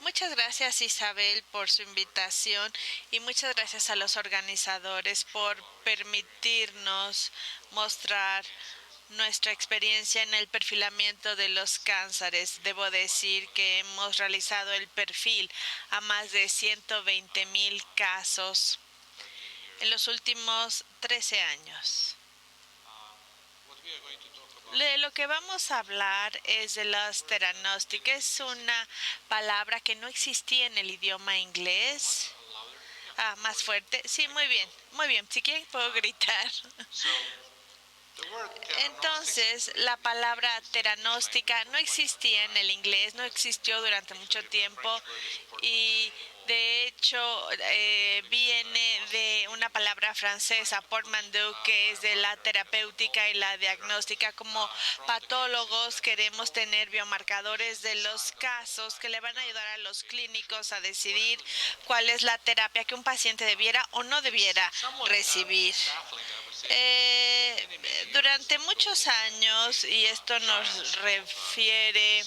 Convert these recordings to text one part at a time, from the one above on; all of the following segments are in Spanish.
Muchas gracias, Isabel, por su invitación y muchas gracias a los organizadores por permitirnos mostrar nuestra experiencia en el perfilamiento de los cánceres. Debo decir que hemos realizado el perfil a más de 120,000 casos en los últimos 13 años. De lo que vamos a hablar es de los teranósticos. Es una palabra que no existía en el idioma inglés. Más fuerte. Sí, muy bien. Muy bien. Si quieren puedo gritar. Entonces, la palabra teranóstica no existía en el inglés, no existió durante mucho tiempo y de hecho viene de una palabra francesa, portmanteau, que es de la terapéutica y la diagnóstica. Como patólogos queremos tener biomarcadores de los casos que le van a ayudar a los clínicos a decidir cuál es la terapia que un paciente debiera o no debiera recibir. Durante muchos años, y esto nos refiere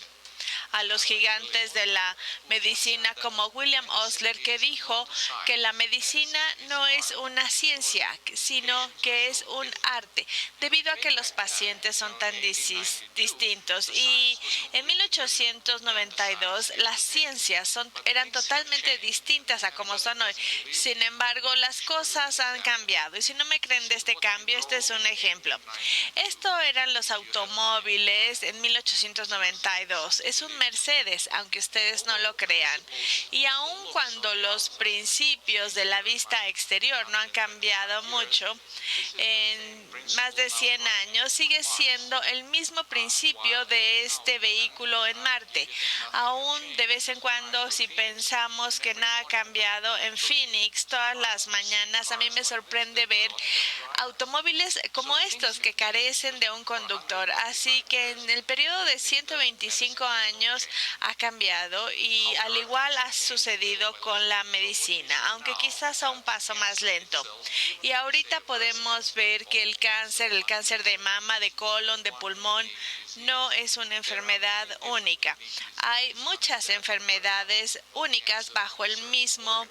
a los gigantes de la medicina como William Osler, que dijo que la medicina no es una ciencia, sino que es un arte, debido a que los pacientes son tan distintos. Y en 1892 las ciencias eran totalmente distintas a como son hoy. Sin embargo, las cosas han cambiado. Y si no me creen de este cambio, este es un ejemplo. Esto eran los automóviles en 1892. Es un Mercedes, aunque ustedes no lo crean. Y aun cuando los principios de la vista exterior no han cambiado mucho, en más de 100 años sigue siendo el mismo principio de este vehículo en Marte. Aún de vez en cuando, si pensamos que nada ha cambiado, en Phoenix todas las mañanas a mí me sorprende ver automóviles como estos que carecen de un conductor. Así que en el periodo de 125 años ha cambiado, y al igual ha sucedido con la medicina, aunque quizás a un paso más lento. Y ahorita podemos ver que el cáncer de mama, de colon, de pulmón, no es una enfermedad única. Hay muchas enfermedades únicas bajo el mismo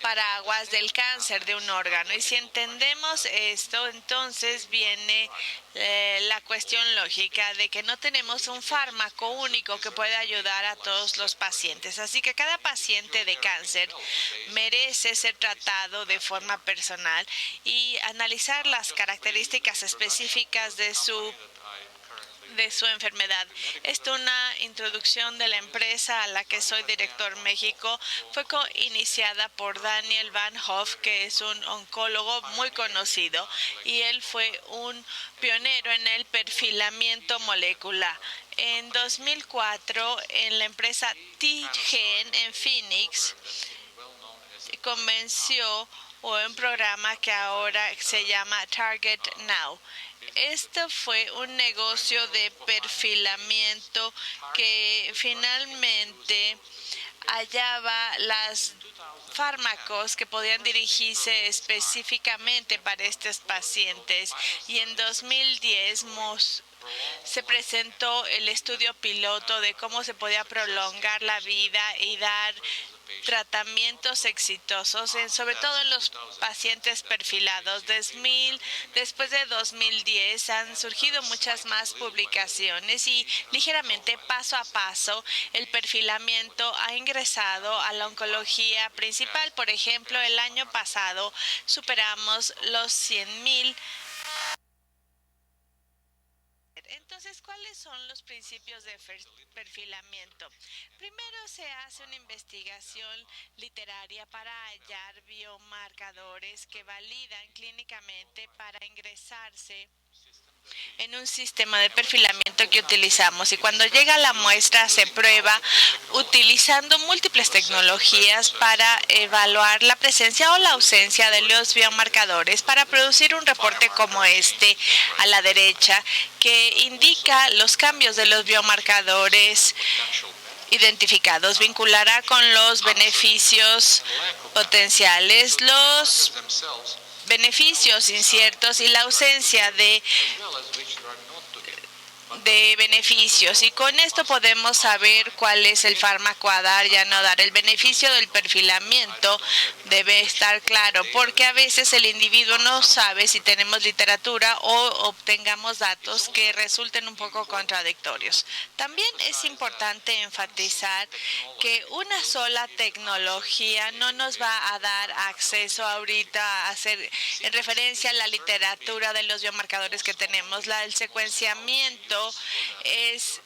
paraguas del cáncer de un órgano. Y si entendemos esto, entonces viene la cuestión lógica de que no tenemos un fármaco único que pueda ayudar a todos los pacientes. Así que cada paciente de cáncer merece ser tratado de forma personal y analizar las características específicas de su enfermedad. Esta es una introducción de la empresa a la que soy director México. Fue iniciada por Daniel Van Hoff, que es un oncólogo muy conocido, y él fue un pionero en el perfilamiento molecular. En 2004, en la empresa TGen en Phoenix, convenció un programa que ahora se llama Target Now. Este fue un negocio de perfilamiento que finalmente hallaba los fármacos que podían dirigirse específicamente para estos pacientes. Y en 2010 se presentó el estudio piloto de cómo se podía prolongar la vida y dar tratamientos exitosos, sobre todo en los pacientes perfilados. Después de 2010 han surgido muchas más publicaciones y ligeramente, paso a paso, el perfilamiento ha ingresado a la oncología principal. Por ejemplo, el año pasado superamos los 100,000. Entonces, ¿cuáles son los principios de perfilamiento? Primero se hace una investigación literaria para hallar biomarcadores que validan clínicamente para ingresarse en un sistema de perfilamiento que utilizamos, y cuando llega la muestra se prueba utilizando múltiples tecnologías para evaluar la presencia o la ausencia de los biomarcadores para producir un reporte como este a la derecha, que indica los cambios de los biomarcadores identificados. Vinculará con los beneficios potenciales, los beneficios inciertos y la ausencia de de beneficios, y con esto podemos saber cuál es el fármaco a dar y a no dar. El beneficio del perfilamiento debe estar claro, porque a veces el individuo no sabe si tenemos literatura o obtengamos datos que resulten un poco contradictorios. También es importante enfatizar que una sola tecnología no nos va a dar acceso ahorita a hacer en referencia a la literatura de los biomarcadores que tenemos. El secuenciamiento es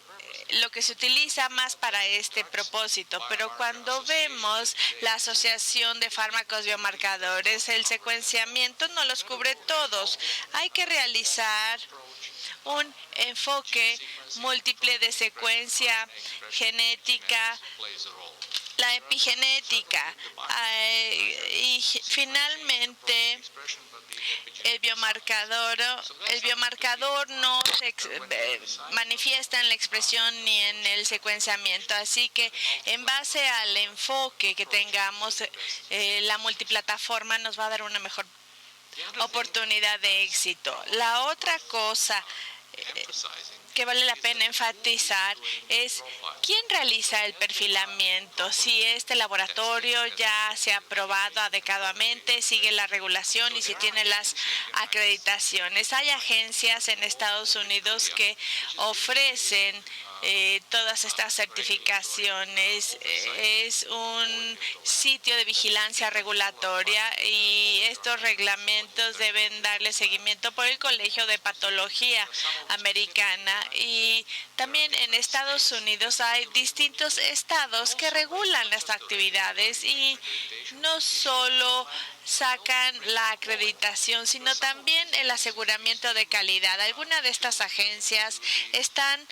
lo que se utiliza más para este propósito, pero cuando vemos la asociación de fármacos biomarcadores, el secuenciamiento no los cubre todos. Hay que realizar un enfoque múltiple de secuencia genética, la epigenética, y finalmente el biomarcador no se manifiesta en la expresión ni en el secuenciamiento, así que en base al enfoque que tengamos, la multiplataforma nos va a dar una mejor oportunidad de éxito. La otra cosa que vale la pena enfatizar es quién realiza el perfilamiento, si este laboratorio ya se ha aprobado adecuadamente, sigue la regulación y si tiene las acreditaciones. Hay agencias en Estados Unidos que ofrecen todas estas certificaciones. Es un sitio de vigilancia regulatoria y estos reglamentos deben darle seguimiento por el Colegio de Patología Americana, y también en Estados Unidos hay distintos estados que regulan las actividades y no solo sacan la acreditación, sino también el aseguramiento de calidad. Algunas de estas agencias están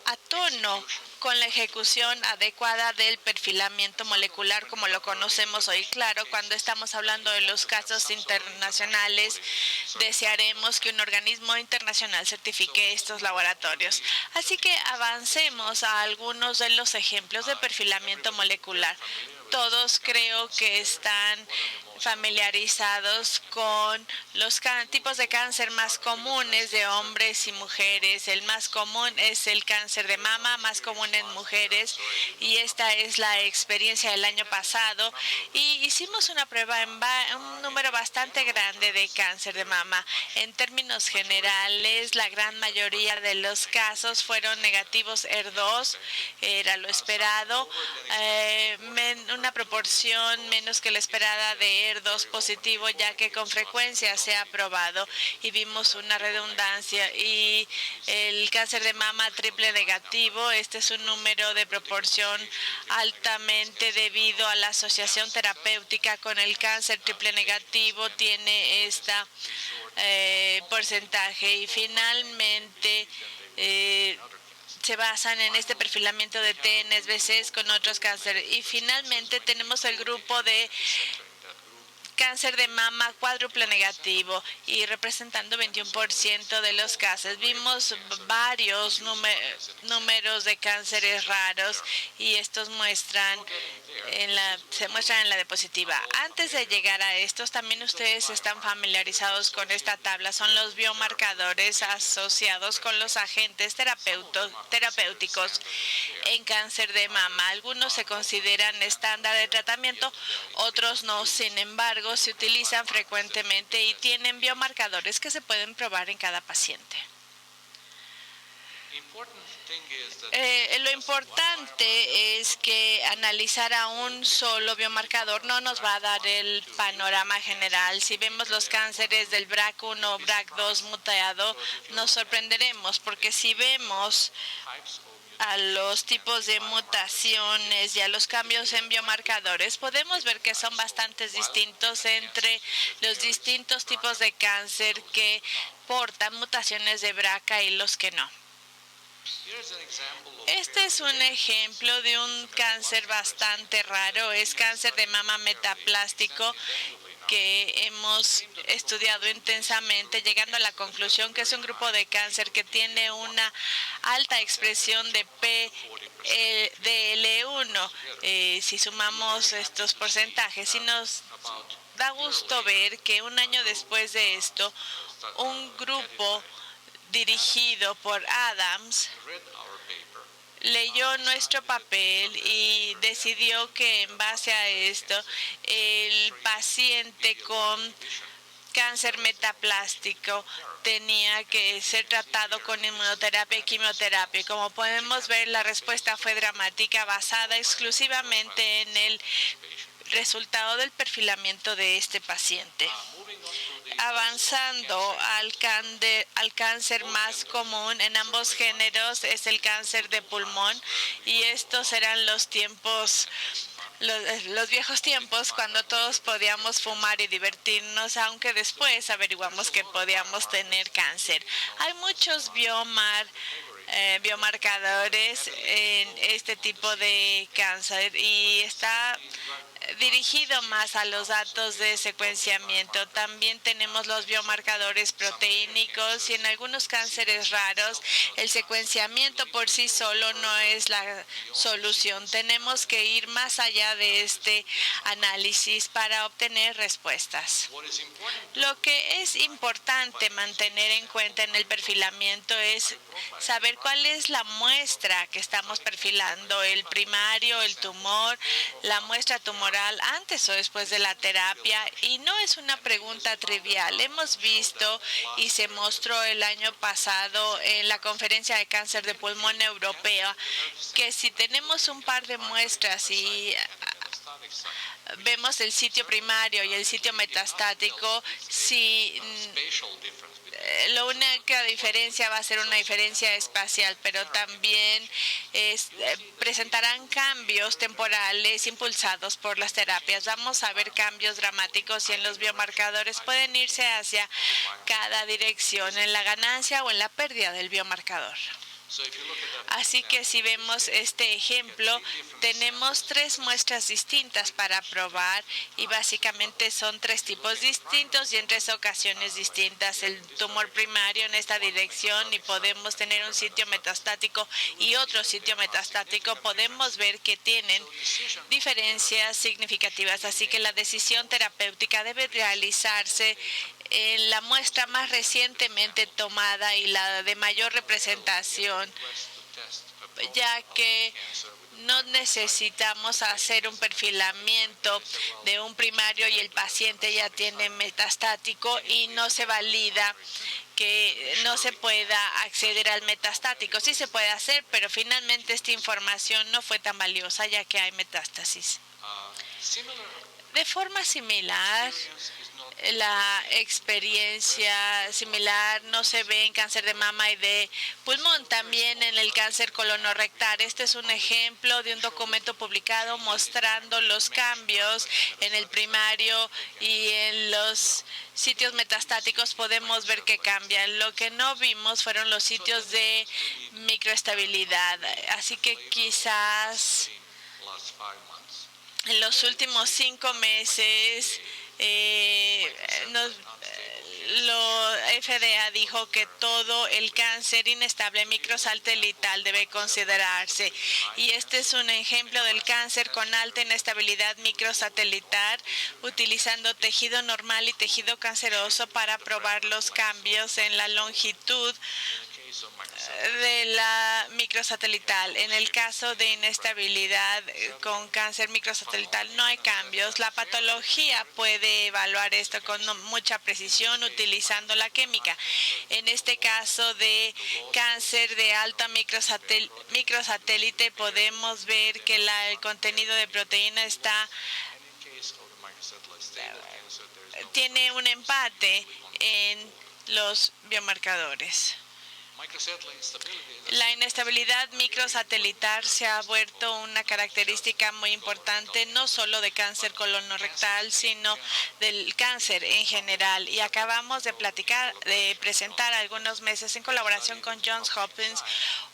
a tono con la ejecución adecuada del perfilamiento molecular como lo conocemos hoy. Claro, cuando estamos hablando de los casos internacionales, desearemos que un organismo internacional certifique estos laboratorios. Así que avancemos a algunos de los ejemplos de perfilamiento molecular. Todos creo que están familiarizados con los tipos de cáncer más comunes de hombres y mujeres. El más común es el cáncer de mama, más común en mujeres, y esta es la experiencia del año pasado, y hicimos una prueba en un número bastante grande de cáncer de mama. En términos generales, la gran mayoría de los casos fueron negativos ER2, era lo esperado, una proporción menos que la esperada de ER2 positivo, ya que con frecuencia se ha probado y vimos una redundancia. Y el cáncer de mama triple negativo, este es un número de proporción altamente debido a la asociación terapéutica con el cáncer triple negativo, tiene esta porcentaje, y finalmente se basan en este perfilamiento de TNBCs con otros cánceres. Y finalmente tenemos el grupo de cáncer de mama cuádruple negativo y representando 21% de los casos. Vimos varios números de cánceres raros y estos se muestran en la diapositiva. Antes de llegar a estos, también ustedes están familiarizados con esta tabla. Son los biomarcadores asociados con los agentes terapéuticos en cáncer de mama. Algunos se consideran estándar de tratamiento, otros no. Sin embargo, se utilizan frecuentemente y tienen biomarcadores que se pueden probar en cada paciente. Lo importante es que analizar a un solo biomarcador no nos va a dar el panorama general. Si vemos los cánceres del BRCA1 o BRCA2 mutado, nos sorprenderemos, porque si vemos a los tipos de mutaciones y a los cambios en biomarcadores, podemos ver que son bastante distintos entre los distintos tipos de cáncer que portan mutaciones de BRCA y los que no. Este es un ejemplo de un cáncer bastante raro, es cáncer de mama metaplástico, que hemos estudiado intensamente, llegando a la conclusión que es un grupo de cáncer que tiene una alta expresión de PDL1. Si sumamos estos porcentajes, y nos da gusto ver que un año después de esto, un grupo dirigido por Adams, leyó nuestro papel y decidió que en base a esto el paciente con cáncer metaplástico tenía que ser tratado con inmunoterapia y quimioterapia. Como podemos ver, la respuesta fue dramática, basada exclusivamente en el resultado del perfilamiento de este paciente. Avanzando al cáncer más común en ambos géneros es el cáncer de pulmón, y estos eran los tiempos, los viejos tiempos cuando todos podíamos fumar y divertirnos, aunque después averiguamos que podíamos tener cáncer. Hay muchos biomarcadores en este tipo de cáncer y está dirigido más a los datos de secuenciamiento. También tenemos los biomarcadores proteínicos y en algunos cánceres raros el secuenciamiento por sí solo no es la solución. Tenemos que ir más allá de este análisis para obtener respuestas. Lo que es importante mantener en cuenta en el perfilamiento es saber cuál es la muestra que estamos perfilando, el primario, el tumor, la muestra tumoral antes o después de la terapia, y no es una pregunta trivial. Hemos visto y se mostró el año pasado en la conferencia de cáncer de pulmón europea que si tenemos un par de muestras y vemos el sitio primario y el sitio metastático, si la única diferencia va a ser una diferencia espacial, pero también presentarán cambios temporales impulsados por las terapias. Vamos a ver cambios dramáticos y en los biomarcadores pueden irse hacia cada dirección, en la ganancia o en la pérdida del biomarcador. Así que si vemos este ejemplo, tenemos 3 muestras distintas para probar y básicamente son 3 tipos distintos y en 3 ocasiones distintas. El tumor primario en esta dirección y podemos tener un sitio metastático y otro sitio metastático. Podemos ver que tienen diferencias significativas, así que la decisión terapéutica debe realizarse en la muestra más recientemente tomada y la de mayor representación, ya que no necesitamos hacer un perfilamiento de un primario y el paciente ya tiene metastático y no se valida que no se pueda acceder al metastático. Sí se puede hacer, pero finalmente esta información no fue tan valiosa ya que hay metástasis. De forma similar, la experiencia similar no se ve en cáncer de mama y de pulmón, también en el cáncer colonorrectal. Este es un ejemplo de un documento publicado mostrando los cambios en el primario y en los sitios metastáticos. Podemos ver que cambian. Lo que no vimos fueron los sitios de microestabilidad. Así que quizás en los últimos 5 meses FDA dijo que todo el cáncer inestable microsatelital debe considerarse, y este es un ejemplo del cáncer con alta inestabilidad microsatelital utilizando tejido normal y tejido canceroso para probar los cambios en la longitud de la microsatelital. En el caso de inestabilidad con cáncer microsatelital no hay cambios. La patología puede evaluar esto con mucha precisión utilizando la química. En este caso de cáncer de alta microsatélite podemos ver que el contenido de proteína tiene un empate en los biomarcadores. La inestabilidad microsatelital se ha vuelto una característica muy importante, no solo de cáncer colonorrectal, sino del cáncer en general. Y acabamos de presentar algunos meses en colaboración con Johns Hopkins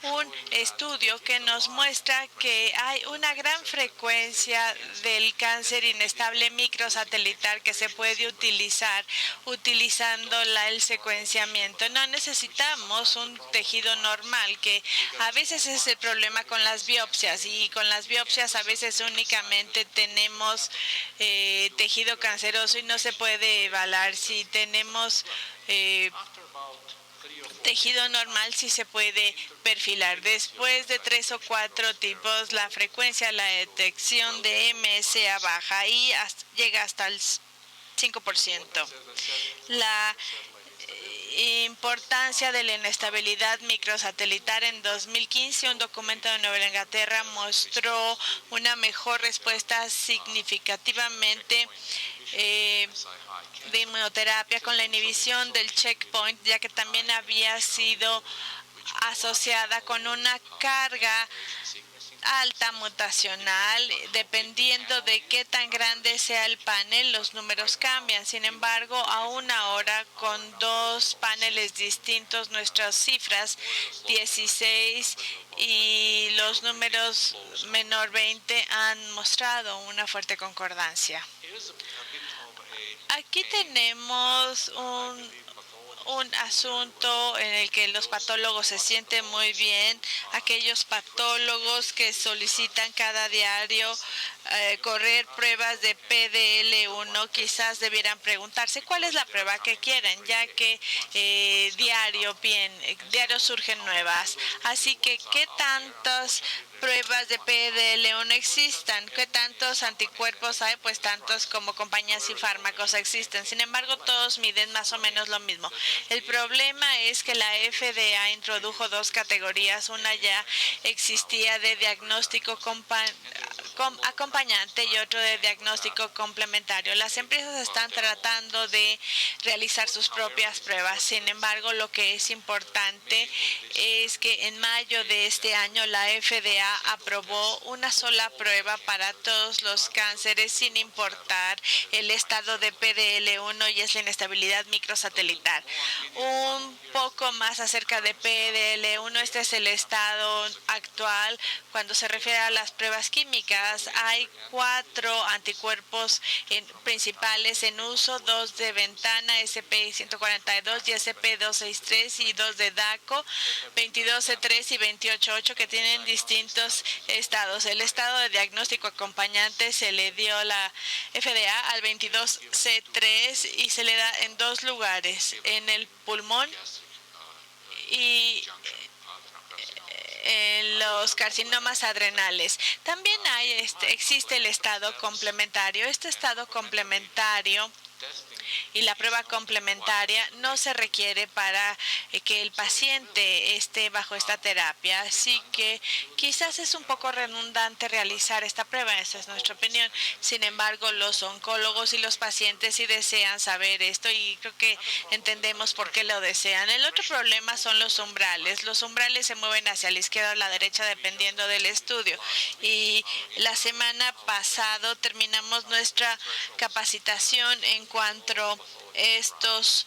un estudio que nos muestra que hay una gran frecuencia del cáncer inestable microsatelital que se puede utilizar utilizando el secuenciamiento. No necesitamos un tejido normal, que a veces es el problema con las biopsias, y con las biopsias a veces únicamente tenemos tejido canceroso y no se puede evaluar. Si tenemos tejido normal sí se puede perfilar. Después de 3 o 4 tipos, la frecuencia, la detección de MSA baja y llega hasta el 5%. La importancia de la inestabilidad microsatelital en 2015, un documento de Nueva Inglaterra mostró una mejor respuesta significativamente de inmunoterapia con la inhibición del checkpoint, ya que también había sido asociada con una carga alta mutacional. Dependiendo de qué tan grande sea el panel, los números cambian. Sin embargo, aún ahora, con 2 paneles distintos, nuestras cifras 16 y los números menor 20 han mostrado una fuerte concordancia. Aquí tenemos un asunto en el que los patólogos se sienten muy bien. Aquellos patólogos que solicitan cada diario correr pruebas de PDL1 quizás debieran preguntarse cuál es la prueba que quieren, ya que diario surgen nuevas. Así que, ¿qué tantas pruebas de PDL1 existan? ¿Qué tantos anticuerpos hay? Pues tantos como compañías y fármacos existen. Sin embargo, todos miden más o menos lo mismo. El problema es que la FDA introdujo 2 categorías. Una ya existía de diagnóstico acompañante y otro de diagnóstico complementario. Las empresas están tratando de realizar sus propias pruebas. Sin embargo, lo que es importante es que en mayo de este año la FDA aprobó una sola prueba para todos los cánceres sin importar el estado de PDL1 y es la inestabilidad microsatelital. Un poco más acerca de PDL1, este es el estado actual. Cuando se refiere a las pruebas químicas, hay 4 anticuerpos principales en uso, 2 de Ventana, SP142 y SP263 y 2 de DACO, 22C3 y 28.8, que tienen distintos estados. El estado de diagnóstico acompañante se le dio la FDA al 22C3 y se le da en 2 lugares, en el pulmón y en los carcinomas adrenales. También existe el estado complementario. Este estado complementario y la prueba complementaria no se requiere para que el paciente esté bajo esta terapia. Así que quizás es un poco redundante realizar esta prueba, esa es nuestra opinión. Sin embargo, los oncólogos y los pacientes sí desean saber esto y creo que entendemos por qué lo desean. El otro problema son los umbrales. Los umbrales se mueven hacia la izquierda o la derecha dependiendo del estudio. Y la semana pasada terminamos nuestra capacitación en cuanto a estos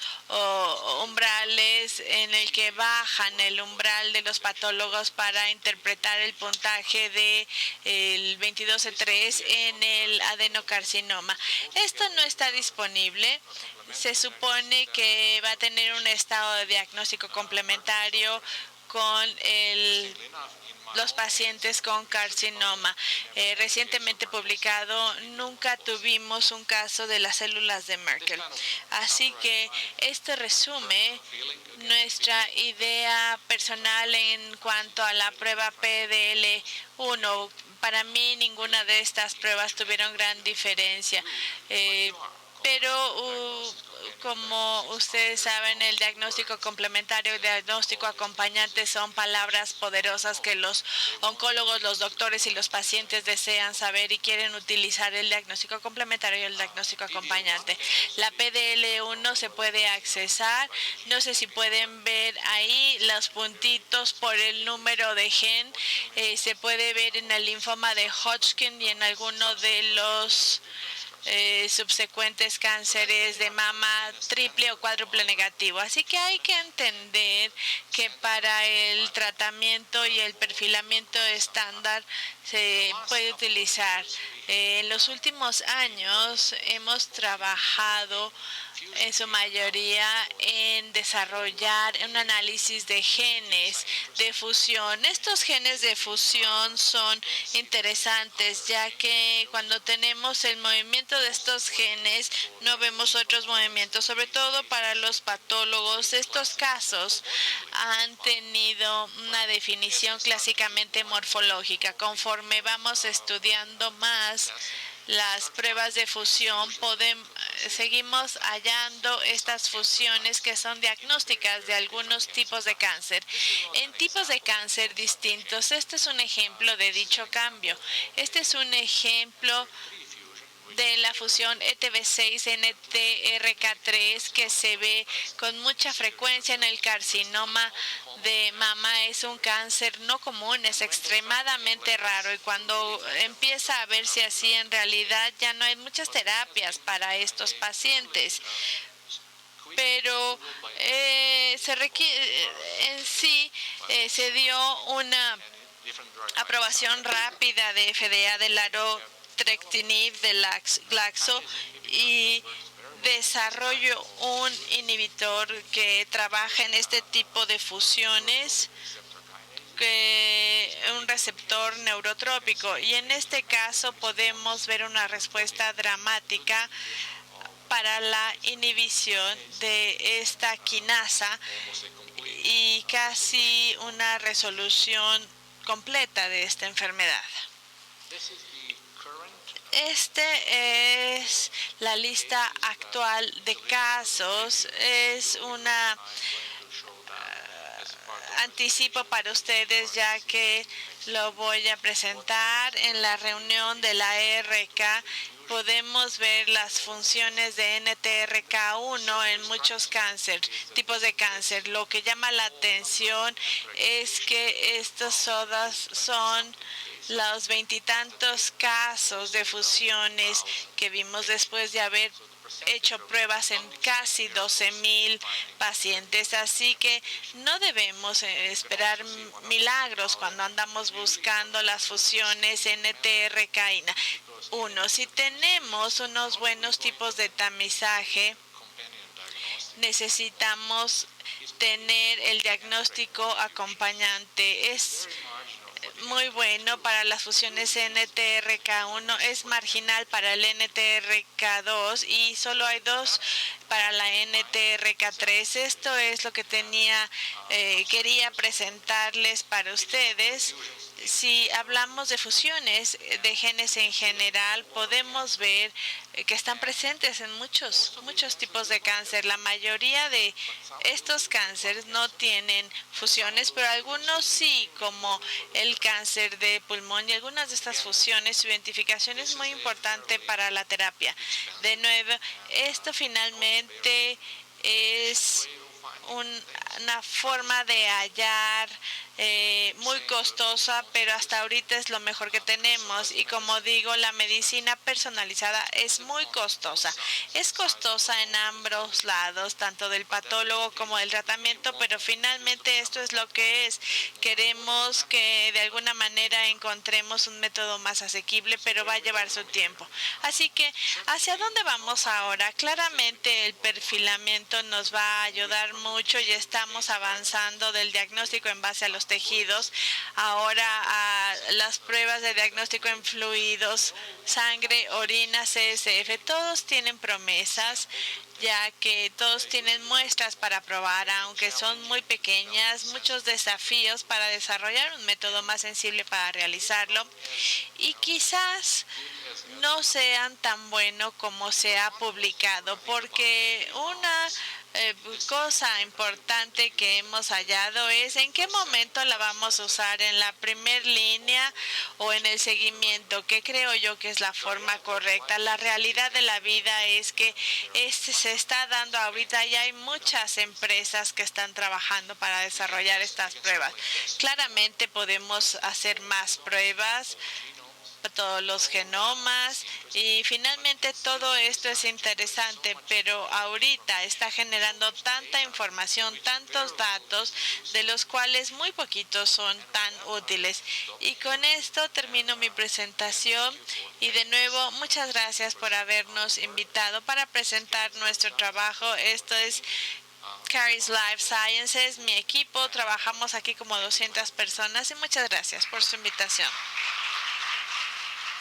umbrales en el que bajan el umbral de los patólogos para interpretar el puntaje de el 22C3 en el adenocarcinoma. Esto no está disponible. Se supone que va a tener un estado de diagnóstico complementario con los pacientes con carcinoma. Recientemente publicado, nunca tuvimos un caso de las células de Merkel. Así que esto resume nuestra idea personal en cuanto a la prueba PDL1. Para mí, ninguna de estas pruebas tuvieron gran diferencia. Pero como ustedes saben, el diagnóstico complementario y el diagnóstico acompañante son palabras poderosas que los oncólogos, los doctores y los pacientes desean saber y quieren utilizar el diagnóstico complementario y el diagnóstico acompañante. La PDL1 se puede accesar. No sé si pueden ver ahí los puntitos por el número de gen. Se puede ver en el linfoma de Hodgkin y en alguno de los subsecuentes cánceres de mama triple o cuádruple negativo. Así que hay que entender que para el tratamiento y el perfilamiento estándar se puede utilizar. En los últimos años hemos trabajado en su mayoría en desarrollar un análisis de genes de fusión. Estos genes de fusión son interesantes, ya que cuando tenemos el movimiento de estos genes no vemos otros movimientos, sobre todo para los patólogos. Estos casos han tenido una definición clásicamente morfológica. Conforme vamos estudiando más las pruebas de fusión, seguimos hallando estas fusiones que son diagnósticas de algunos tipos de cáncer. En tipos de cáncer distintos, este es un ejemplo de dicho cambio. Este es un ejemplo de la fusión ETB6-NTRK3 que se ve con mucha frecuencia en el carcinoma de mama. Es un cáncer no común, es extremadamente raro, y cuando empieza a verse así, en realidad ya no hay muchas terapias para estos pacientes, pero en sí se dio una aprobación rápida de FDA del larotrectinib de Glaxo, y desarrollo un inhibidor que trabaja en este tipo de fusiones, un receptor neurotrópico, y en este caso podemos ver una respuesta dramática para la inhibición de esta quinasa y casi una resolución completa de esta enfermedad. Este es la lista actual de casos. Es una anticipo para ustedes, ya que lo voy a presentar en la reunión de la RK. Podemos ver las funciones de NTRK1 en muchos tipos de cáncer. Lo que llama la atención es que estos sodas son los veintitantos casos de fusiones que vimos después de haber hecho pruebas en casi 12,000 pacientes. Así que no debemos esperar milagros cuando andamos buscando las fusiones NTRK1. Si tenemos unos buenos tipos de tamizaje, necesitamos tener el diagnóstico acompañante. Es muy bueno para las fusiones NTRK1, es marginal para el NTRK2 y solo hay 2 para la NTRK3. Esto es lo que quería presentarles para ustedes. Si hablamos de fusiones de genes en general, podemos ver que están presentes en muchos tipos de cáncer. La mayoría de estos cánceres no tienen fusiones, pero algunos sí, como el cáncer de pulmón, y algunas de estas fusiones, su identificación es muy importante para la terapia. De nuevo, esto finalmente es una forma de hallar muy costosa, pero hasta ahorita es lo mejor que tenemos. Y como digo, la medicina personalizada es muy costosa. Es costosa en ambos lados, tanto del patólogo como del tratamiento, pero finalmente esto es lo que es. Queremos que de alguna manera encontremos un método más asequible, pero va a llevar su tiempo. Así que, ¿hacia dónde vamos ahora? Claramente el perfilamiento nos va a ayudar mucho y estamos avanzando del diagnóstico en base a los tejidos ahora a las pruebas de diagnóstico en fluidos, sangre, orina, CSF. Todos tienen promesas, ya que todos tienen muestras para probar, aunque son muy pequeñas, muchos desafíos para desarrollar un método más sensible para realizarlo, y quizás no sean tan buenos como se ha publicado, porque una cosa importante que hemos hallado es en qué momento la vamos a usar, en la primer línea o en el seguimiento, que creo yo que es la forma correcta. La realidad de la vida es que se está dando ahorita y hay muchas empresas que están trabajando para desarrollar estas pruebas. Claramente podemos hacer más pruebas. todos los genomas, y finalmente todo esto es interesante, pero ahorita está generando tanta información, tantos datos, de los cuales muy poquitos son tan útiles. Y con esto termino mi presentación, y de nuevo muchas gracias por habernos invitado para presentar nuestro trabajo. Esto es Caris Life Sciences, mi equipo, trabajamos aquí como 200 personas, y muchas gracias por su invitación.